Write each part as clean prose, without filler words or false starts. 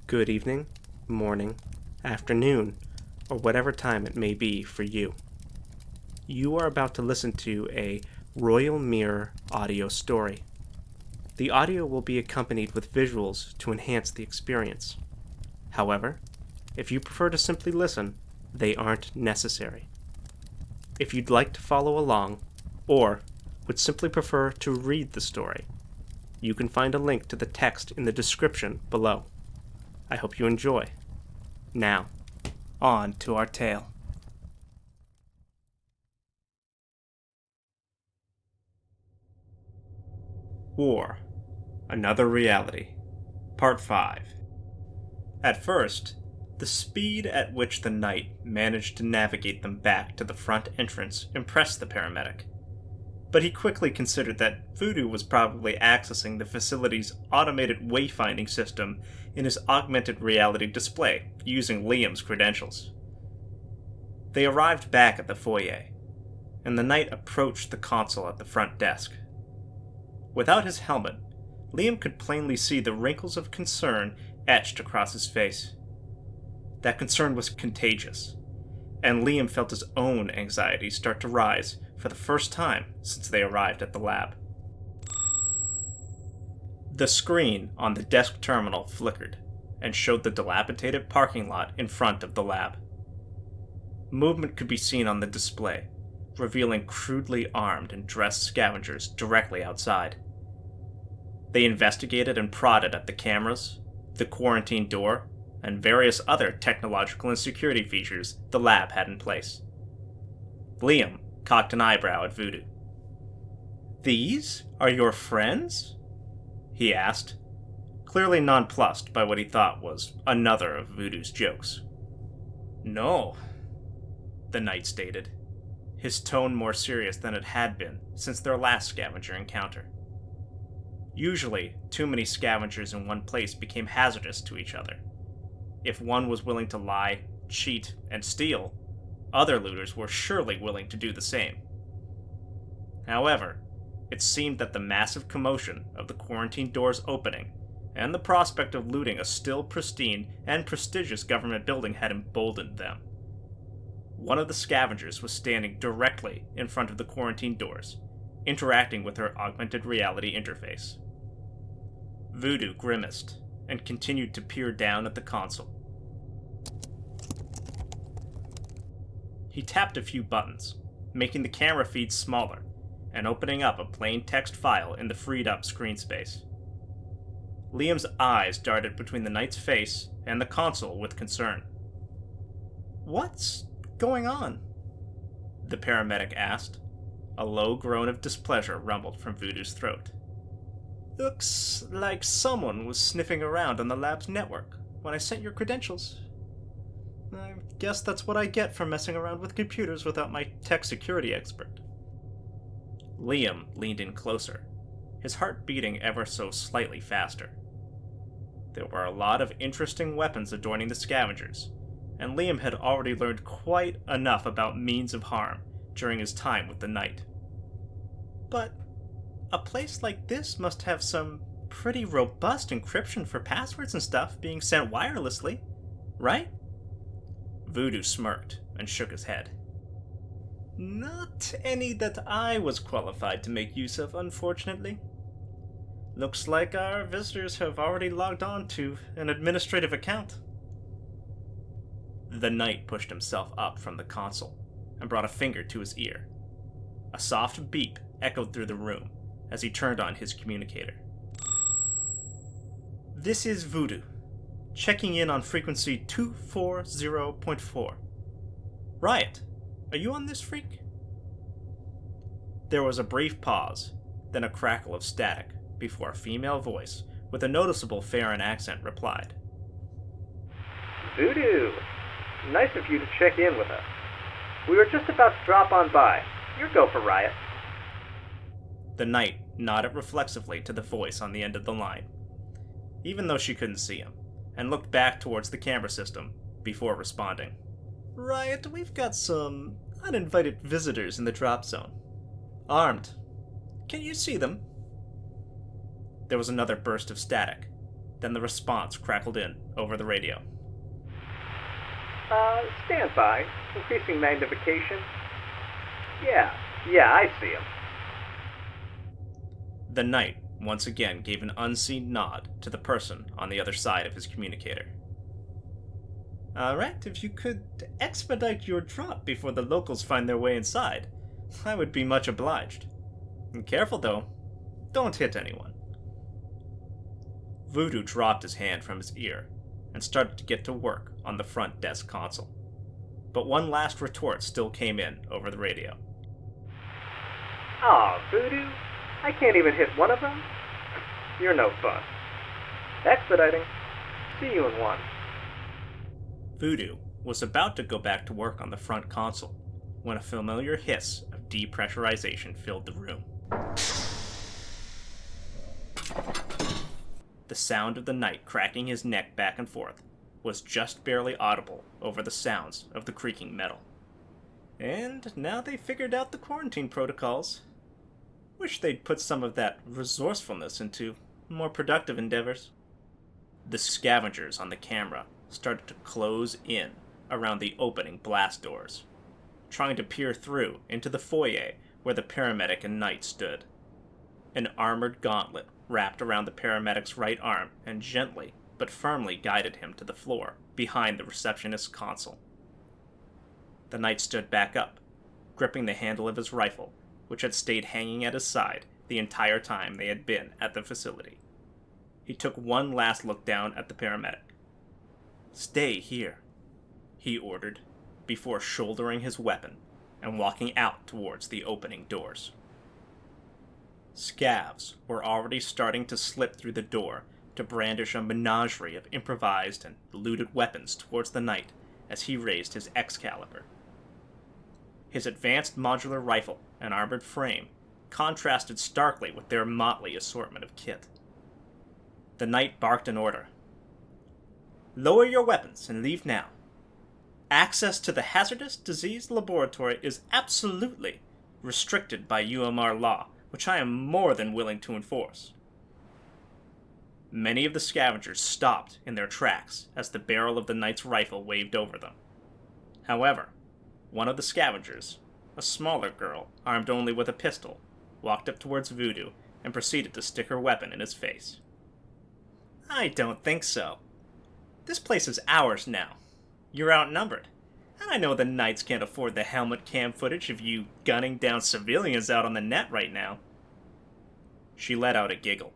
good evening, morning, afternoon, or whatever time it may be for you. You are about to listen to a Royal Mirror audio story. The audio will be accompanied with visuals to enhance the experience. However, if you prefer to simply listen, they aren't necessary. If you'd like to follow along, or would simply prefer to read the story, you can find a link to the text in the description below. I hope you enjoy. Now, on to our tale. War, Another Reality, Part 5. At first, the speed at which the knight managed to navigate them back to the front entrance impressed the paramedic. But he quickly considered that Voodoo was probably accessing the facility's automated wayfinding system in his augmented reality display using Liam's credentials. They arrived back at the foyer, and the knight approached the console at the front desk. Without his helmet, Liam could plainly see the wrinkles of concern etched across his face. That concern was contagious, and Liam felt his own anxiety start to rise for the first time since they arrived at the lab. The screen on the desk terminal flickered and showed the dilapidated parking lot in front of the lab. Movement could be seen on the display, revealing crudely armed and dressed scavengers directly outside. They investigated and prodded at the cameras, the quarantine door, and various other technological and security features the lab had in place. Liam cocked an eyebrow at Voodoo. "These are your friends?" he asked, clearly nonplussed by what he thought was another of Voodoo's jokes. "No," the knight stated, his tone more serious than it had been since their last scavenger encounter. Usually, too many scavengers in one place became hazardous to each other. If one was willing to lie, cheat, and steal, other looters were surely willing to do the same. However, it seemed that the massive commotion of the quarantine doors opening and the prospect of looting a still pristine and prestigious government building had emboldened them. One of the scavengers was standing directly in front of the quarantine doors, interacting with her augmented reality interface. Voodoo grimaced and continued to peer down at the console. He tapped a few buttons, making the camera feed smaller and opening up a plain text file in the freed-up screen space. Liam's eyes darted between the knight's face and the console with concern. "What's going on?" the paramedic asked. A low groan of displeasure rumbled from Voodoo's throat. "Looks like someone was sniffing around on the lab's network when I sent your credentials. I guess that's what I get for messing around with computers without my tech security expert." Liam leaned in closer, his heart beating ever so slightly faster. There were a lot of interesting weapons adorning the scavengers, and Liam had already learned quite enough about means of harm during his time with the knight. "But a place like this must have some pretty robust encryption for passwords and stuff being sent wirelessly, right?" Voodoo smirked and shook his head. "Not any that I was qualified to make use of, unfortunately. Looks like our visitors have already logged on to an administrative account." The knight pushed himself up from the console and brought a finger to his ear. A soft beep echoed through the room as he turned on his communicator. "This is Voodoo, checking in on frequency 240.4. Riot, are you on this freak?" There was a brief pause, then a crackle of static, before a female voice, with a noticeable Farron accent, replied. "Voodoo, nice of you to check in with us. We were just about to drop on by. Your go for Riot." The knight nodded reflexively to the voice on the end of the line, even though she couldn't see him, and looked back towards the camera system before responding. "Riot, we've got some uninvited visitors in the drop zone. Armed. Can you see them?" There was another burst of static, Then the response crackled in over the radio. Stand by. Increasing magnification. Yeah, I see him. The knight once again gave an unseen nod to the person on the other side of his communicator. Alright, if you could expedite your drop before the locals find their way inside, I would be much obliged. And careful though, don't hit anyone. Voodoo dropped his hand from his ear and started to get to work on the front desk console. But one last retort still came in over the radio. Aw, Voodoo, I can't even hit one of them? You're no fun. Expediting. See you in one. Voodoo was about to go back to work on the front console when a familiar hiss of depressurization filled the room. The sound of the knight cracking his neck back and forth was just barely audible over the sounds of the creaking metal. And now they figured out the quarantine protocols. Wish they'd put some of that resourcefulness into more productive endeavors. The scavengers on the camera started to close in around the opening blast doors, trying to peer through into the foyer where the paramedic and knight stood. An armored gauntlet wrapped around the paramedic's right arm and gently but firmly guided him to the floor behind the receptionist's console. The knight stood back up, gripping the handle of his rifle, which had stayed hanging at his side the entire time they had been at the facility. He took one last look down at the paramedic. "Stay here," he ordered, before shouldering his weapon and walking out towards the opening doors. Scavs were already starting to slip through the door to brandish a menagerie of improvised and looted weapons towards the knight as he raised his Excalibur. His advanced modular rifle and armored frame contrasted starkly with their motley assortment of kit. The knight barked an order. "Lower your weapons and leave now. Access to the Hazardous Disease Laboratory is absolutely restricted by UMR law, which I am more than willing to enforce." Many of the scavengers stopped in their tracks as the barrel of the knight's rifle waved over them. However, one of the scavengers, a smaller girl armed only with a pistol, walked up towards Voodoo and proceeded to stick her weapon in his face. "I don't think so. This place is ours now. You're outnumbered, and I know the knights can't afford the helmet cam footage of you gunning down civilians out on the net right now." She let out a giggle,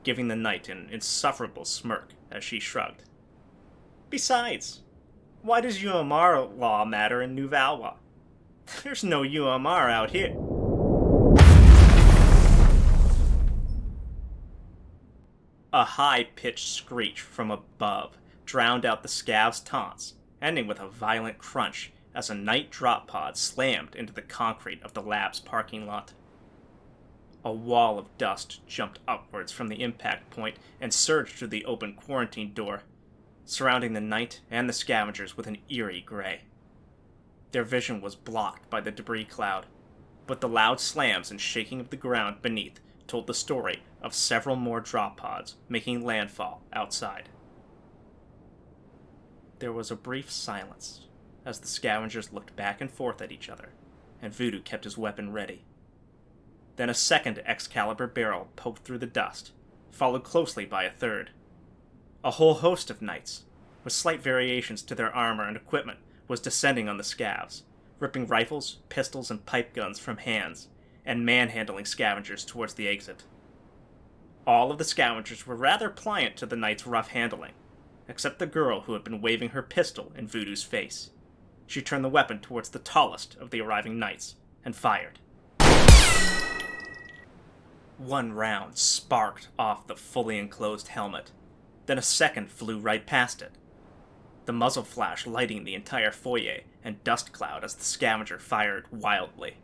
giving the knight an insufferable smirk as she shrugged. "Besides, why does UMR law matter in New Valois? There's no UMR out here." A high-pitched screech from above drowned out the scav's taunts, ending with a violent crunch as a night drop pod slammed into the concrete of the lab's parking lot. A wall of dust jumped upwards from the impact point and surged through the open quarantine door, surrounding the knight and the scavengers with an eerie gray. Their vision was blocked by the debris cloud, but the loud slams and shaking of the ground beneath told the story of several more drop pods making landfall outside. There was a brief silence as the scavengers looked back and forth at each other, and Voodoo kept his weapon ready. Then a second Excalibur barrel poked through the dust, followed closely by a third. A whole host of knights, with slight variations to their armor and equipment, was descending on the scavs, ripping rifles, pistols, and pipe guns from hands, and manhandling scavengers towards the exit. All of the scavengers were rather pliant to the knight's rough handling, except the girl who had been waving her pistol in Voodoo's face. She turned the weapon towards the tallest of the arriving knights, and fired. One round sparked off the fully enclosed helmet, then a second flew right past it, the muzzle flash lighting the entire foyer and dust cloud as the scavenger fired wildly.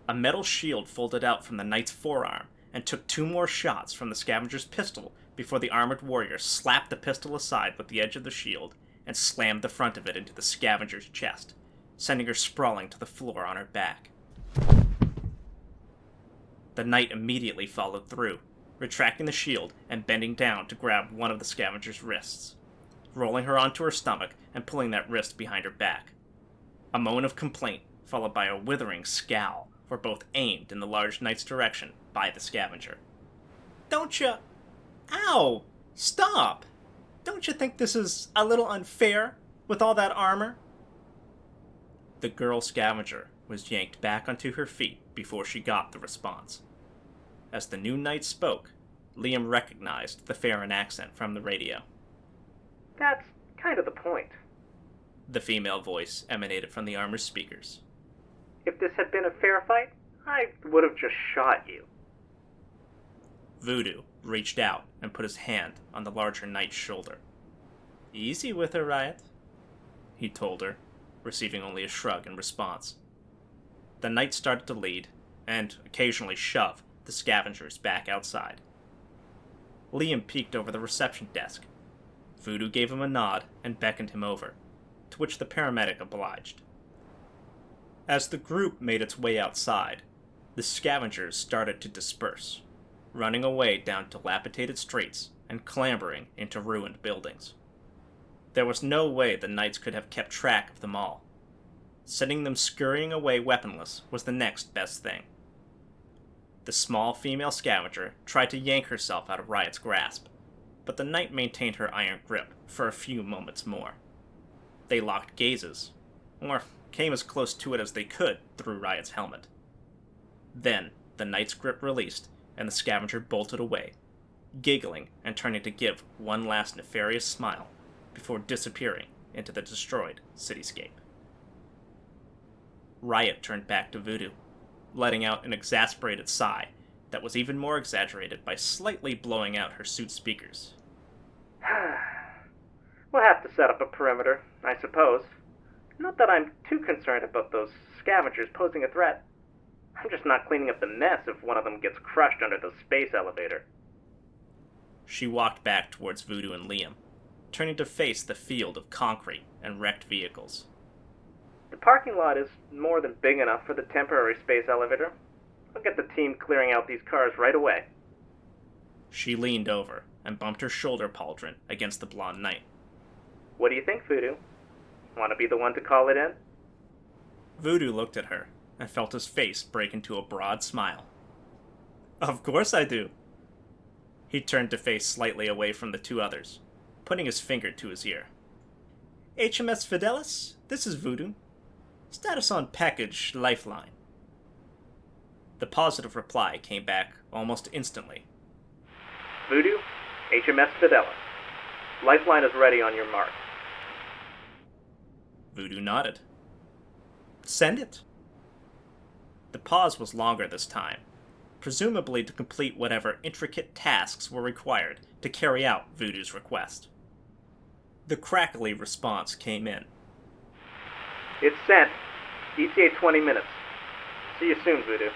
A metal shield folded out from the knight's forearm and took 2 more shots from the scavenger's pistol before the armored warrior slapped the pistol aside with the edge of the shield and slammed the front of it into the scavenger's chest, sending her sprawling to the floor on her back. The knight immediately followed through, retracting the shield and bending down to grab one of the scavenger's wrists, rolling her onto her stomach and pulling that wrist behind her back. A moan of complaint, followed by a withering scowl, were both aimed in the large knight's direction by the scavenger. Don't you... Ow! Stop! Don't you think this is a little unfair, with all that armor? The girl scavenger was yanked back onto her feet before she got the response. As the new knight spoke, Liam recognized the Farron accent from the radio. That's kind of the point. The female voice emanated from the armor's speakers. If this had been a fair fight, I would have just shot you. Voodoo reached out and put his hand on the larger knight's shoulder. Easy with her, Riot, he told her, receiving only a shrug in response. The knight started to lead, and occasionally shove, the scavengers back outside. Liam peeked over the reception desk. Voodoo gave him a nod and beckoned him over, to which the paramedic obliged. As the group made its way outside, the scavengers started to disperse, running away down dilapidated streets and clambering into ruined buildings. There was no way the knights could have kept track of them all. Sending them scurrying away weaponless was the next best thing. The small female scavenger tried to yank herself out of Riot's grasp, but the knight maintained her iron grip for a few moments more. They locked gazes, or came as close to it as they could through Riot's helmet. Then, the knight's grip released, and the scavenger bolted away, giggling and turning to give one last nefarious smile before disappearing into the destroyed cityscape. Riot turned back to Voodoo, letting out an exasperated sigh that was even more exaggerated by slightly blowing out her suit speakers. We'll have to set up a perimeter, I suppose. Not that I'm too concerned about those scavengers posing a threat. I'm just not cleaning up the mess if one of them gets crushed under the space elevator. She walked back towards Voodoo and Liam, turning to face the field of concrete and wrecked vehicles. The parking lot is more than big enough for the temporary space elevator. I'll get the team clearing out these cars right away. She leaned over and bumped her shoulder pauldron against the blonde knight. What do you think, Voodoo? Want to be the one to call it in? Voodoo looked at her and felt his face break into a broad smile. Of course I do. He turned to face slightly away from the two others, putting his finger to his ear. HMS Fidelis, this is Voodoo. Status on package Lifeline. The positive reply came back almost instantly. Voodoo, HMS Fidelis. Lifeline is ready on your mark. Voodoo nodded. Send it. The pause was longer this time, presumably to complete whatever intricate tasks were required to carry out Voodoo's request. The crackly response came in. It's sent. ETA 20 minutes. See you soon, Voodoo.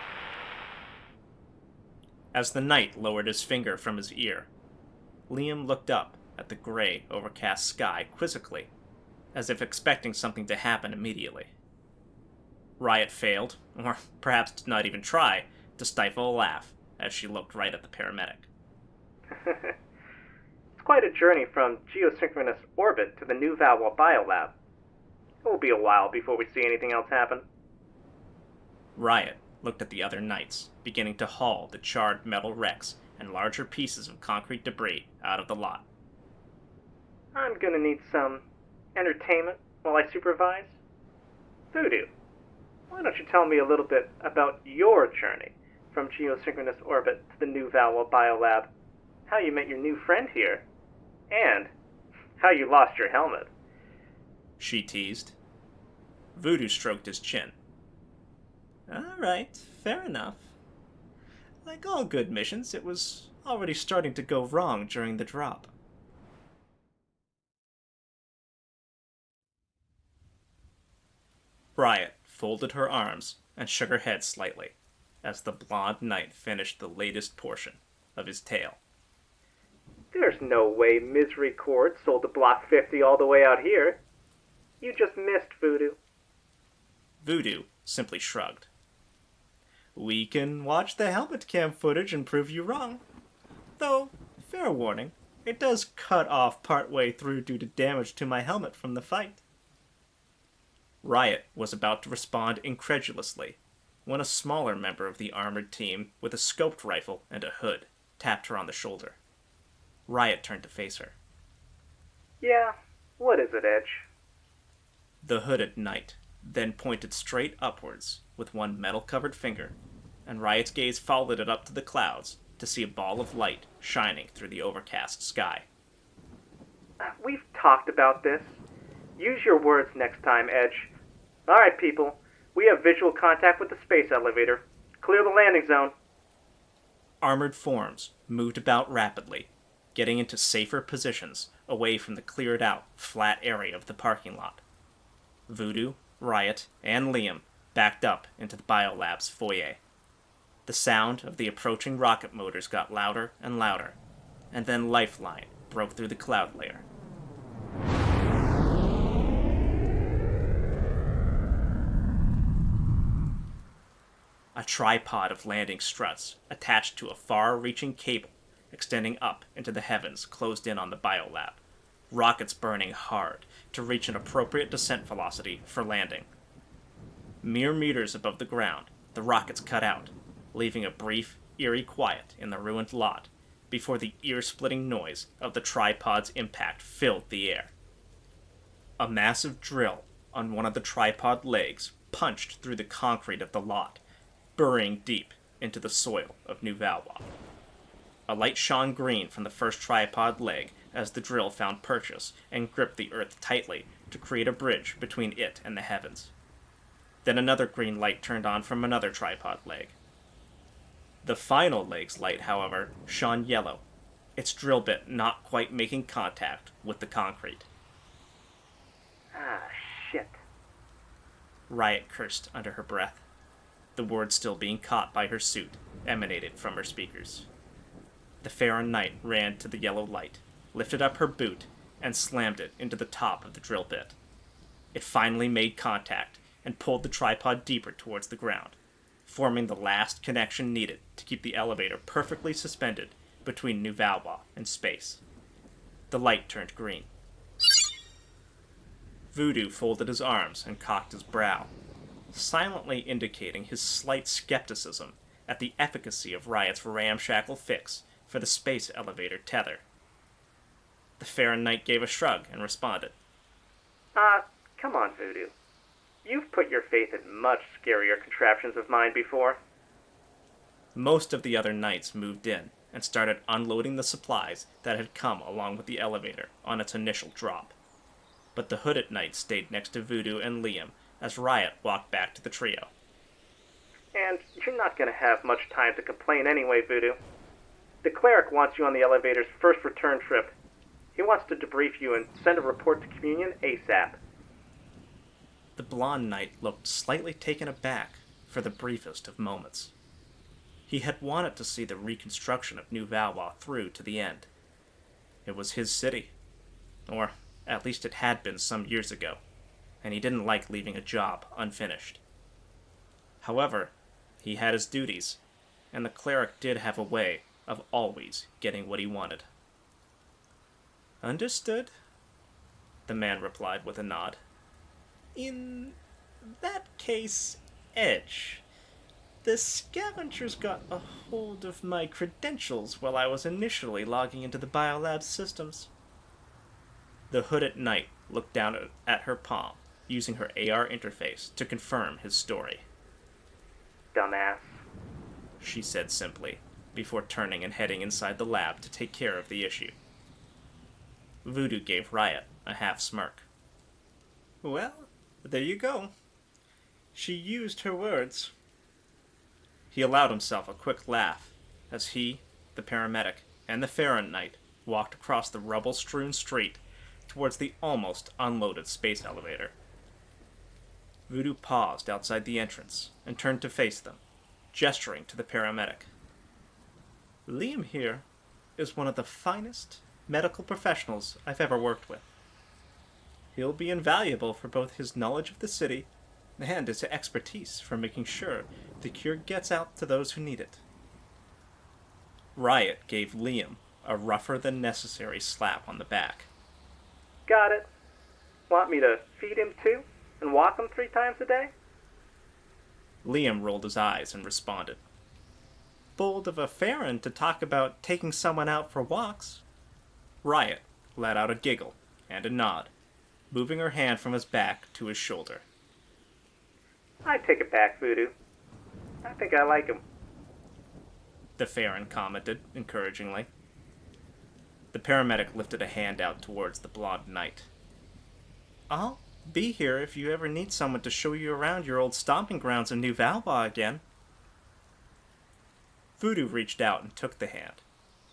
As the knight lowered his finger from his ear, Liam looked up at the gray, overcast sky quizzically, as if expecting something to happen immediately. Riot failed, or perhaps did not even try, to stifle a laugh as she looked right at the paramedic. It's quite a journey from geosynchronous orbit to the new Valois biolab. It will be a while before we see anything else happen. Riot looked at the other knights, beginning to haul the charred metal wrecks and larger pieces of concrete debris out of the lot. I'm gonna need some entertainment while I supervise. Voodoo, why don't you tell me a little bit about your journey from geosynchronous orbit to the new Valois biolab, how you met your new friend here, and how you lost your helmet? She teased. Voodoo stroked his chin. All right, fair enough. Like all good missions, it was already starting to go wrong during the drop. Riot folded her arms and shook her head slightly as the blonde knight finished the latest portion of his tale. There's no way Misery Cord sold to Block 50 all the way out here. You just missed, Voodoo. Voodoo simply shrugged. We can watch the helmet cam footage and prove you wrong. Though, fair warning, it does cut off partway through due to damage to my helmet from the fight. Riot was about to respond incredulously when a smaller member of the armored team with a scoped rifle and a hood tapped her on the shoulder. Riot turned to face her. Yeah, what is it, Edge? The hooded knight then pointed straight upwards with one metal-covered finger, and Riot's gaze followed it up to the clouds to see a ball of light shining through the overcast sky. We've talked about this. Use your words next time, Edge. Alright, people. We have visual contact with the space elevator. Clear the landing zone. Armored forms moved about rapidly, getting into safer positions away from the cleared-out, flat area of the parking lot. Voodoo, Riot, and Liam backed up into the biolab's foyer. The sound of the approaching rocket motors got louder and louder, and then Lifeline broke through the cloud layer. A tripod of landing struts attached to a far-reaching cable extending up into the heavens closed in on the biolab, rockets burning hard to reach an appropriate descent velocity for landing. Mere meters above the ground, the rockets cut out, leaving a brief, eerie quiet in the ruined lot before the ear-splitting noise of the tripod's impact filled the air. A massive drill on one of the tripod legs punched through the concrete of the lot, burying deep into the soil of New Valois. A light shone green from the first tripod leg as the drill found purchase and gripped the earth tightly to create a bridge between it and the heavens. Then another green light turned on from another tripod leg. The final leg's light, however, shone yellow, its drill bit not quite making contact with the concrete. Ah, shit. Riot cursed under her breath. The words still being caught by her suit emanated from her speakers. The Farron Knight ran to the yellow light, lifted up her boot, and slammed it into the top of the drill bit. It finally made contact and pulled the tripod deeper towards the ground, forming the last connection needed to keep the elevator perfectly suspended between New Valois and space. The light turned green. Voodoo folded his arms and cocked his brow, silently indicating his slight skepticism at the efficacy of Riot's ramshackle fix for the space elevator Tether. The Farron Knight gave a shrug and responded. Come on, Voodoo. You've put your faith in much scarier contraptions of mine before. Most of the other knights moved in and started unloading the supplies that had come along with the elevator on its initial drop. But the hooded knight stayed next to Voodoo and Liam as Riot walked back to the trio. And you're not going to have much time to complain anyway, Voodoo. The cleric wants you on the elevator's first return trip. He wants to debrief you and send a report to Communion ASAP. The blonde knight looked slightly taken aback for the briefest of moments. He had wanted to see the reconstruction of New Valois through to the end. It was his city, or at least it had been some years ago, and he didn't like leaving a job unfinished. However, he had his duties, and the cleric did have a way of always getting what he wanted. "Understood," the man replied with a nod. "In that case, Edge, the scavengers got a hold of my credentials while I was initially logging into the biolab systems." The hooded knight looked down at her palm, using her AR interface to confirm his story. Dumbass, she said simply, before turning and heading inside the lab to take care of the issue. Voodoo gave Riot a half smirk. "Well, there you go. She used her words." He allowed himself a quick laugh as he, the paramedic, and the Farron Knight walked across the rubble-strewn street towards the almost unloaded space elevator. Voodoo paused outside the entrance and turned to face them, gesturing to the paramedic. "Liam here is one of the finest medical professionals I've ever worked with. He'll be invaluable for both his knowledge of the city and his expertise for making sure the cure gets out to those who need it." Riot gave Liam a rougher-than-necessary slap on the back. Got it. Want me to feed him too? And walk him 3 times a day? Liam rolled his eyes and responded. Bold of a Farron to talk about taking someone out for walks. Riot let out a giggle and a nod, moving her hand from his back to his shoulder. I take it back, Voodoo. I think I like him. The Farron commented encouragingly. The paramedic lifted a hand out towards the blonde knight. I'll be here if you ever need someone to show you around your old stomping grounds in New Valois again. Voodoo reached out and took the hand,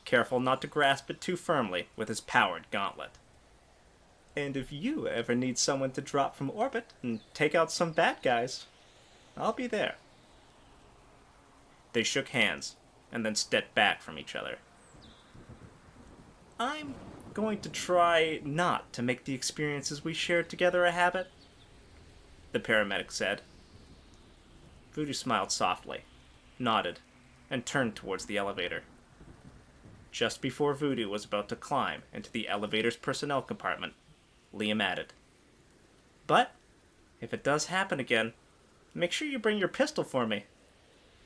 careful not to grasp it too firmly with his powered gauntlet. And if you ever need someone to drop from orbit and take out some bad guys, I'll be there. They shook hands and then stepped back from each other. I'm going to try not to make the experiences we shared together a habit, the paramedic said. Voodoo smiled softly, nodded, and turned towards the elevator. Just before Voodoo was about to climb into the elevator's personnel compartment, Liam added, But, if it does happen again, make sure you bring your pistol for me.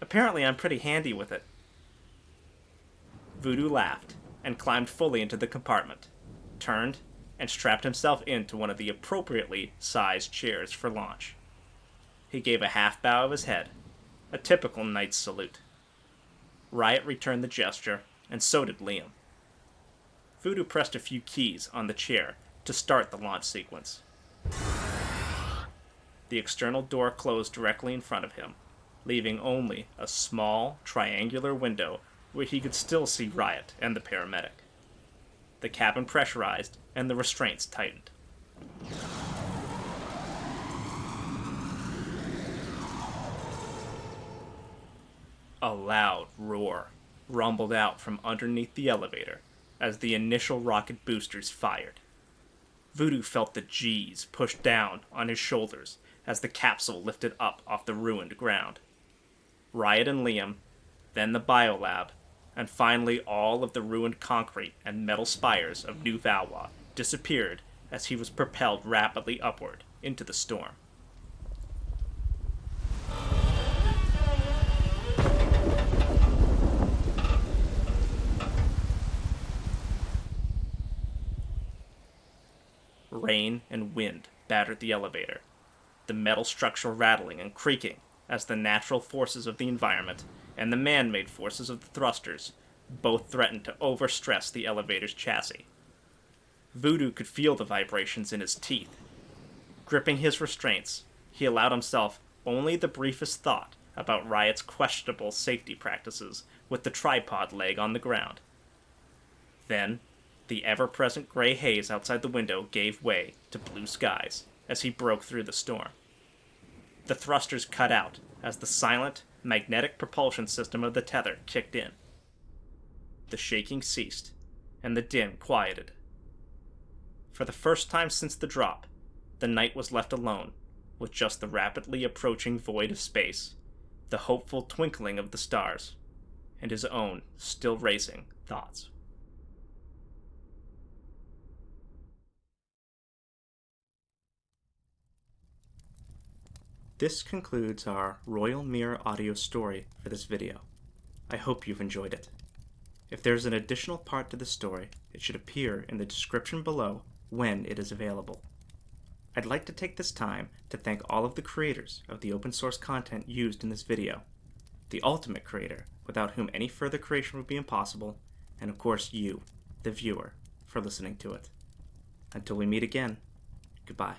Apparently I'm pretty handy with it. Voodoo laughed and climbed fully into the compartment, turned, and strapped himself into one of the appropriately sized chairs for launch. He gave a half bow of his head, a typical knight's salute. Riot returned the gesture, and so did Liam. Voodoo pressed a few keys on the chair to start the launch sequence. The external door closed directly in front of him, leaving only a small, triangular window where he could still see Riot and the paramedic. The cabin pressurized, and the restraints tightened. A loud roar rumbled out from underneath the elevator as the initial rocket boosters fired. Voodoo felt the G's push down on his shoulders as the capsule lifted up off the ruined ground. Riot and Liam, then the biolab, and finally all of the ruined concrete and metal spires of New Valois disappeared as he was propelled rapidly upward into the storm. Rain and wind battered the elevator, the metal structure rattling and creaking as the natural forces of the environment and the man-made forces of the thrusters both threatened to overstress the elevator's chassis. Voodoo could feel the vibrations in his teeth. Gripping his restraints, he allowed himself only the briefest thought about Riot's questionable safety practices with the tripod leg on the ground. Then, the ever-present gray haze outside the window gave way to blue skies as he broke through the storm. The thrusters cut out as the silent, magnetic propulsion system of the Tether kicked in. The shaking ceased, and the din quieted. For the first time since the drop, the knight was left alone, with just the rapidly approaching void of space, the hopeful twinkling of the stars, and his own still racing thoughts. This concludes our Royal Mirror audio story for this video. I hope you've enjoyed it. If there's an additional part to the story, it should appear in the description below when it is available. I'd like to take this time to thank all of the creators of the open source content used in this video, the ultimate creator, without whom any further creation would be impossible, and of course you, the viewer, for listening to it. Until we meet again, goodbye.